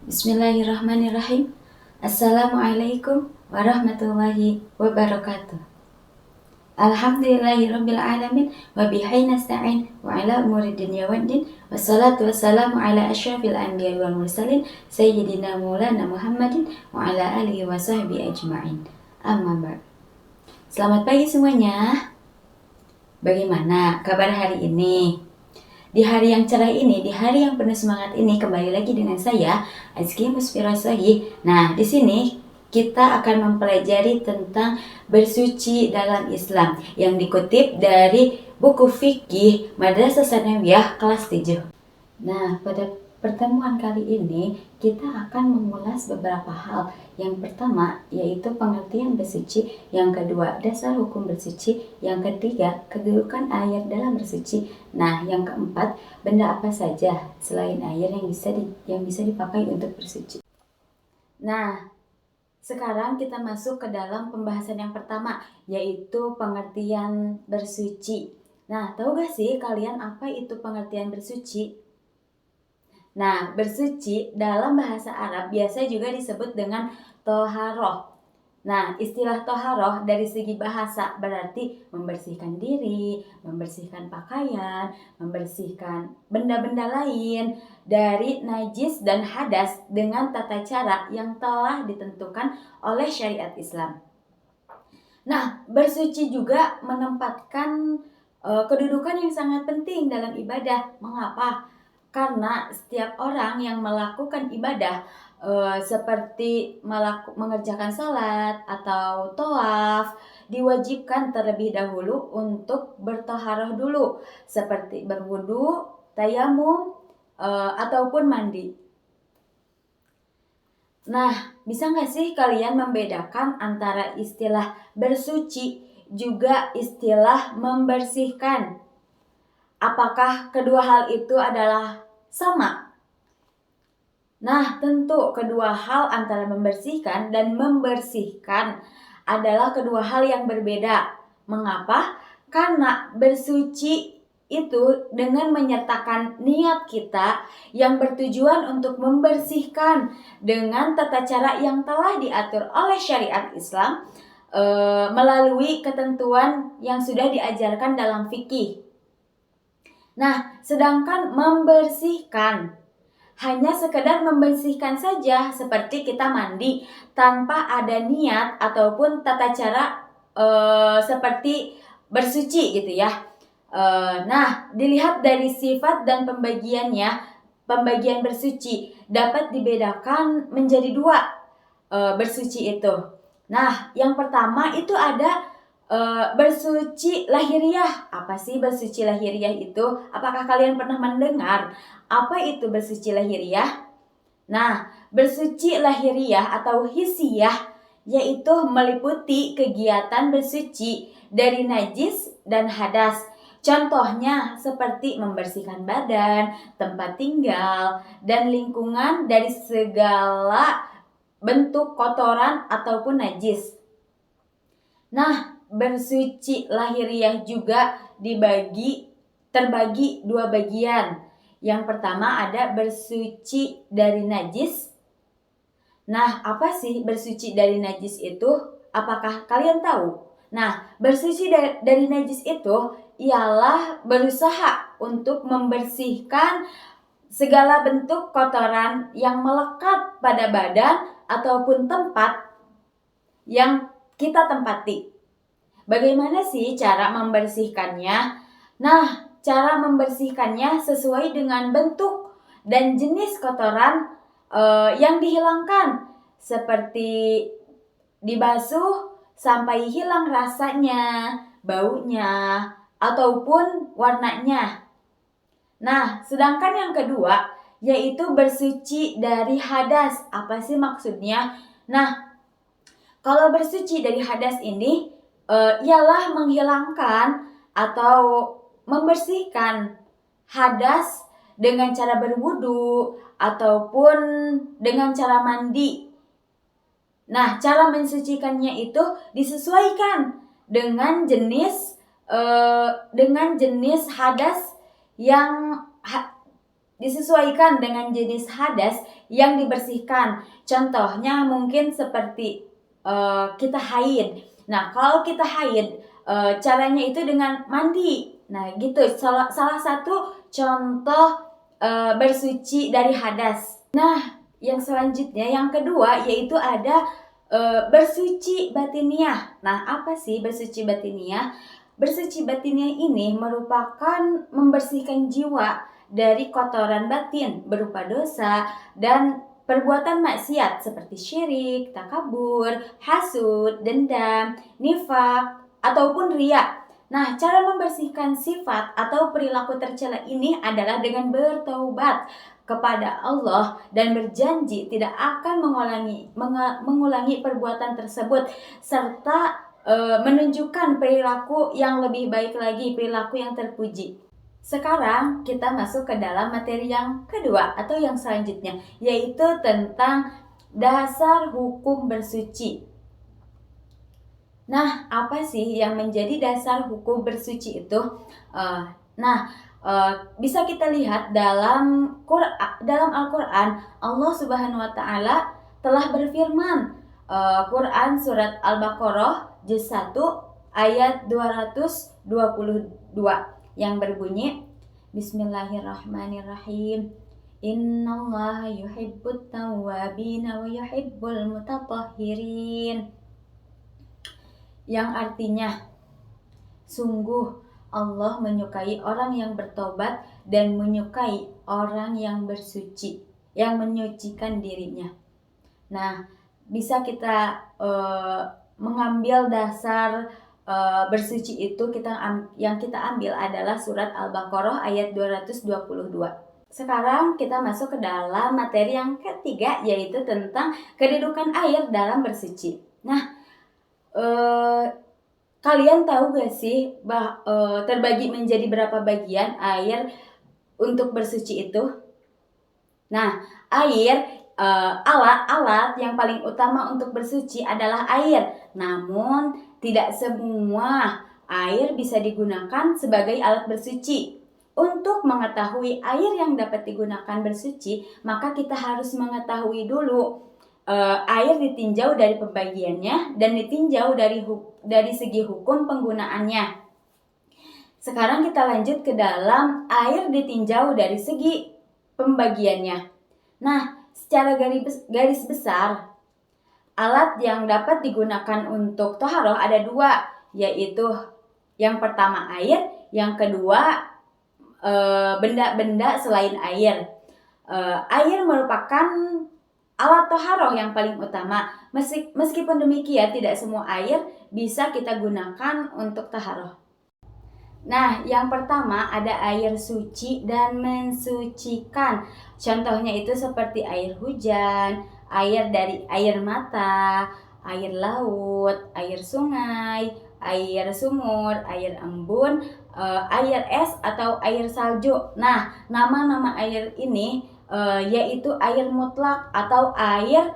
Bismillahirrahmanirrahim. Assalamualaikum warahmatullahi wabarakatuh. Alhamdulillahirabbil alamin wa bihi nasta'in wa ala umuri dunya waddin wassalatu wassalamu ala asyrafil anbiya'i wal mursalin sayyidina maulana Muhammadin wa ala alihi wa sahbihi ajma'in. Amma ba'd. Selamat pagi semuanya. Bagaimana kabar hari ini? Di hari yang cerah ini, di hari yang penuh semangat ini, kembali lagi dengan saya, Azki Musfirasohi. Nah, di sini kita akan mempelajari tentang bersuci dalam Islam yang dikutip dari buku fikih Madrasah Tsanawiyah kelas 7. Nah, pada pertemuan kali ini kita akan mengulas beberapa hal. Yang pertama yaitu pengertian bersuci, yang kedua dasar hukum bersuci, yang ketiga kedudukan air dalam bersuci. Nah, yang keempat benda apa saja selain air yang bisa dipakai untuk bersuci. Nah, sekarang kita masuk ke dalam pembahasan yang pertama, yaitu pengertian bersuci. Nah, tahu gak sih kalian apa itu pengertian bersuci? Nah, bersuci dalam bahasa Arab biasa juga disebut dengan toharoh. Nah, istilah toharoh dari segi bahasa berarti membersihkan diri, membersihkan pakaian, membersihkan benda-benda lain dari najis dan hadas dengan tata cara yang telah ditentukan oleh syariat Islam. Nah, bersuci juga menempatkan kedudukan yang sangat penting dalam ibadah. Mengapa? Karena setiap orang yang melakukan ibadah seperti mengerjakan sholat atau tawaf diwajibkan terlebih dahulu untuk bertoharoh dulu, seperti berwudu, tayamum, ataupun mandi. Nah, bisa nggak sih kalian membedakan antara istilah bersuci juga istilah membersihkan? Apakah kedua hal itu adalah sama? Nah, tentu kedua hal antara membersihkan dan membersihkan adalah kedua hal yang berbeda. Mengapa? Karena bersuci itu dengan menyertakan niat kita yang bertujuan untuk membersihkan dengan tata cara yang telah diatur oleh syariat Islam melalui ketentuan yang sudah diajarkan dalam fikih. Nah, sedangkan membersihkan hanya sekedar membersihkan saja, seperti kita mandi tanpa ada niat ataupun tata cara seperti bersuci gitu ya. Nah, dilihat dari sifat dan pembagiannya, pembagian bersuci dapat dibedakan menjadi dua bersuci itu. Nah, yang pertama itu ada bersuci lahiriah. Apa sih bersuci lahiriah itu? Apakah kalian pernah mendengar apa itu bersuci lahiriah? Nah, bersuci lahiriah atau hisiyah yaitu meliputi kegiatan bersuci dari najis dan hadas. Contohnya seperti membersihkan badan, tempat tinggal, dan lingkungan dari segala bentuk kotoran ataupun najis. Nah, bersuci lahiriah juga terbagi dua bagian. Yang pertama ada bersuci dari najis. Nah, apa sih bersuci dari najis itu? Apakah kalian tahu? Nah, bersuci dari najis itu ialah berusaha untuk membersihkan segala bentuk kotoran yang melekat pada badan ataupun tempat yang kita tempati. Bagaimana sih cara membersihkannya? Nah, cara membersihkannya sesuai dengan bentuk dan jenis kotoran yang dihilangkan, seperti dibasuh sampai hilang rasanya, baunya, ataupun warnanya. Nah, sedangkan yang kedua yaitu bersuci dari hadas. Apa sih maksudnya? Nah, kalau bersuci dari hadas ini ialah menghilangkan atau membersihkan hadas dengan cara berwudu ataupun dengan cara mandi. Nah, cara mensucikannya itu disesuaikan dengan jenis hadas yang disesuaikan dengan jenis hadas yang dibersihkan. Contohnya mungkin seperti kita haid. Nah, kalau kita haid, caranya itu dengan mandi. Nah, gitu. Salah satu contoh bersuci dari hadas. Nah, yang selanjutnya, yang kedua, yaitu ada bersuci batiniah. Nah, apa sih bersuci batiniah? Bersuci batiniah ini merupakan membersihkan jiwa dari kotoran batin berupa dosa dan perbuatan maksiat seperti syirik, takabur, hasud, dendam, nifak, ataupun riya. Nah, cara membersihkan sifat atau perilaku tercela ini adalah dengan bertaubat kepada Allah dan berjanji tidak akan mengulangi perbuatan tersebut, serta menunjukkan perilaku yang lebih baik lagi, perilaku yang terpuji. Sekarang kita masuk ke dalam materi yang kedua atau yang selanjutnya, yaitu tentang dasar hukum bersuci. Nah, apa sih yang menjadi dasar hukum bersuci itu? Bisa kita lihat dalam Al-Quran, Allah Subhanahu wa Ta'ala telah berfirman, Quran surat Al-Baqarah juz 1 ayat 222 yang berbunyi, Bismillahirrahmanirrahim. Innallaha yuhibbut tawwabina wa yuhibbul mutatahhirin. Yang artinya, sungguh Allah menyukai orang yang bertobat dan menyukai orang yang bersuci, yang menyucikan dirinya. Nah, bisa kita mengambil dasar bersuci itu, yang kita ambil adalah surat Al-Baqarah ayat 222. Sekarang kita masuk ke dalam materi yang ketiga, yaitu tentang kedudukan air dalam bersuci. Nah, kalian tahu gak sih terbagi menjadi berapa bagian air untuk bersuci itu? Nah, air, alat yang paling utama untuk bersuci adalah air. Namun, tidak semua air bisa digunakan sebagai alat bersuci. Untuk mengetahui air yang dapat digunakan bersuci, maka kita harus mengetahui dulu air ditinjau dari pembagiannya dan ditinjau dari segi hukum penggunaannya. Sekarang kita lanjut ke dalam air ditinjau dari segi pembagiannya. Nah, secara garis besar, alat yang dapat digunakan untuk toharoh ada dua, yaitu yang pertama air, yang kedua benda-benda selain air. Air merupakan alat toharoh yang paling utama. Meskipun demikian, tidak semua air bisa kita gunakan untuk toharoh. Nah, yang pertama ada air suci dan mensucikan. Contohnya itu seperti air hujan, air dari air mata, air laut, air sungai, air sumur, air embun, air es atau air salju. Nah, nama-nama air ini yaitu air mutlak atau air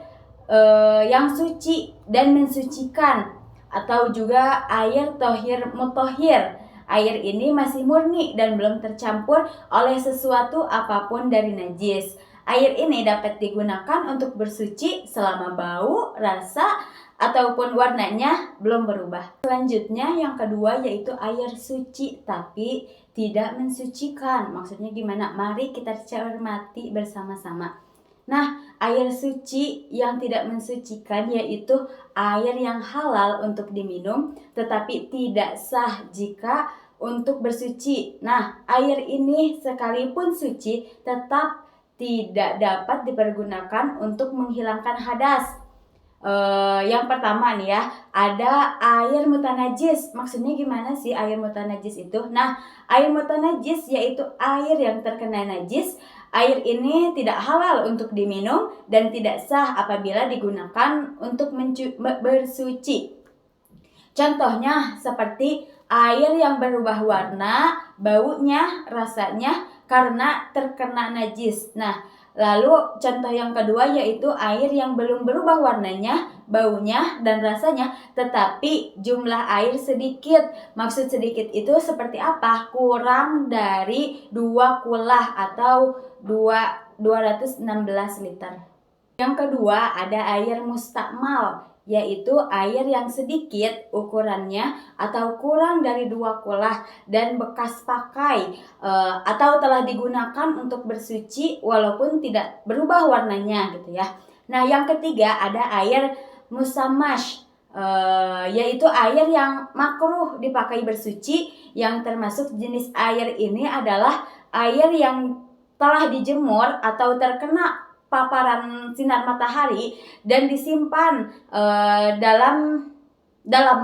yang suci dan mensucikan, atau juga air tohir mutohir. Air ini masih murni dan belum tercampur oleh sesuatu apapun dari najis. Air ini dapat digunakan untuk bersuci selama bau, rasa, ataupun warnanya belum berubah. Selanjutnya yang kedua yaitu air suci tapi tidak mensucikan. Maksudnya gimana? Mari kita cermati bersama-sama. Nah, air suci yang tidak mensucikan yaitu air yang halal untuk diminum tetapi tidak sah jika untuk bersuci. Nah, air ini sekalipun suci tetap tidak dapat dipergunakan untuk menghilangkan hadas. Yang pertama nih ya, ada air mutanajis. Maksudnya gimana sih air mutanajis itu? Nah, air mutanajis yaitu air yang terkena najis. Air ini tidak halal untuk diminum dan tidak sah apabila digunakan untuk bersuci. Contohnya seperti air yang berubah warna, baunya, rasanya karena terkena najis. Nah, Lalu contoh yang kedua yaitu air yang belum berubah warnanya, baunya, dan rasanya, tetapi jumlah air sedikit. Maksud sedikit itu seperti apa? Kurang dari 2 kulah atau 216 liter. Yang kedua ada air mustakmal, yaitu air yang sedikit ukurannya atau kurang dari 2 kulah dan bekas pakai atau telah digunakan untuk bersuci walaupun tidak berubah warnanya gitu ya. Nah, yang ketiga ada air musamash, yaitu air yang makruh dipakai bersuci. Yang termasuk jenis air ini adalah air yang telah dijemur atau terkena paparan sinar matahari dan disimpan dalam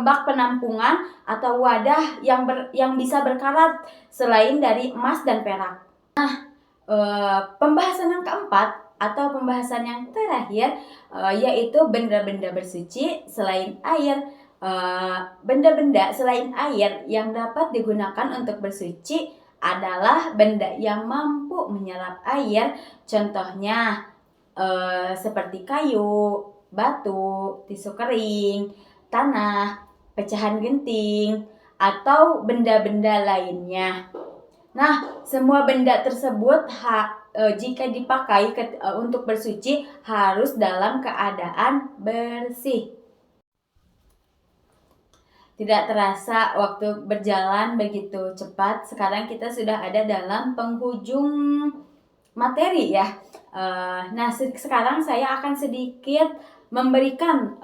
bak penampungan atau wadah yang bisa berkarat selain dari emas dan perak. Nah, pembahasan yang keempat atau pembahasan yang terakhir yaitu benda-benda bersuci selain air. Benda-benda selain air yang dapat digunakan untuk bersuci adalah benda yang mampu menyerap air. Contohnya seperti kayu, batu, tisu kering, tanah, pecahan genting, atau benda-benda lainnya. Nah, semua benda tersebut jika dipakai untuk bersuci harus dalam keadaan bersih. Tidak terasa waktu berjalan begitu cepat. Sekarang kita sudah ada dalam penghujung materi ya. Nah, sekarang saya akan sedikit memberikan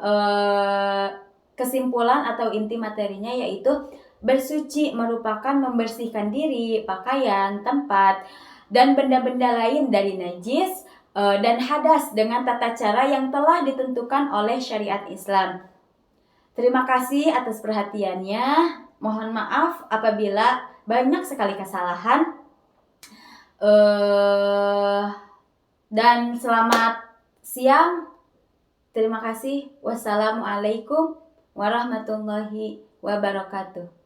kesimpulan atau inti materinya, yaitu bersuci merupakan membersihkan diri, pakaian, tempat, dan benda-benda lain dari najis dan hadas dengan tata cara yang telah ditentukan oleh syariat Islam. Terima kasih atas perhatiannya. Mohon maaf apabila banyak sekali kesalahan. Dan selamat siang. Terima kasih. Wassalamualaikum warahmatullahi wabarakatuh.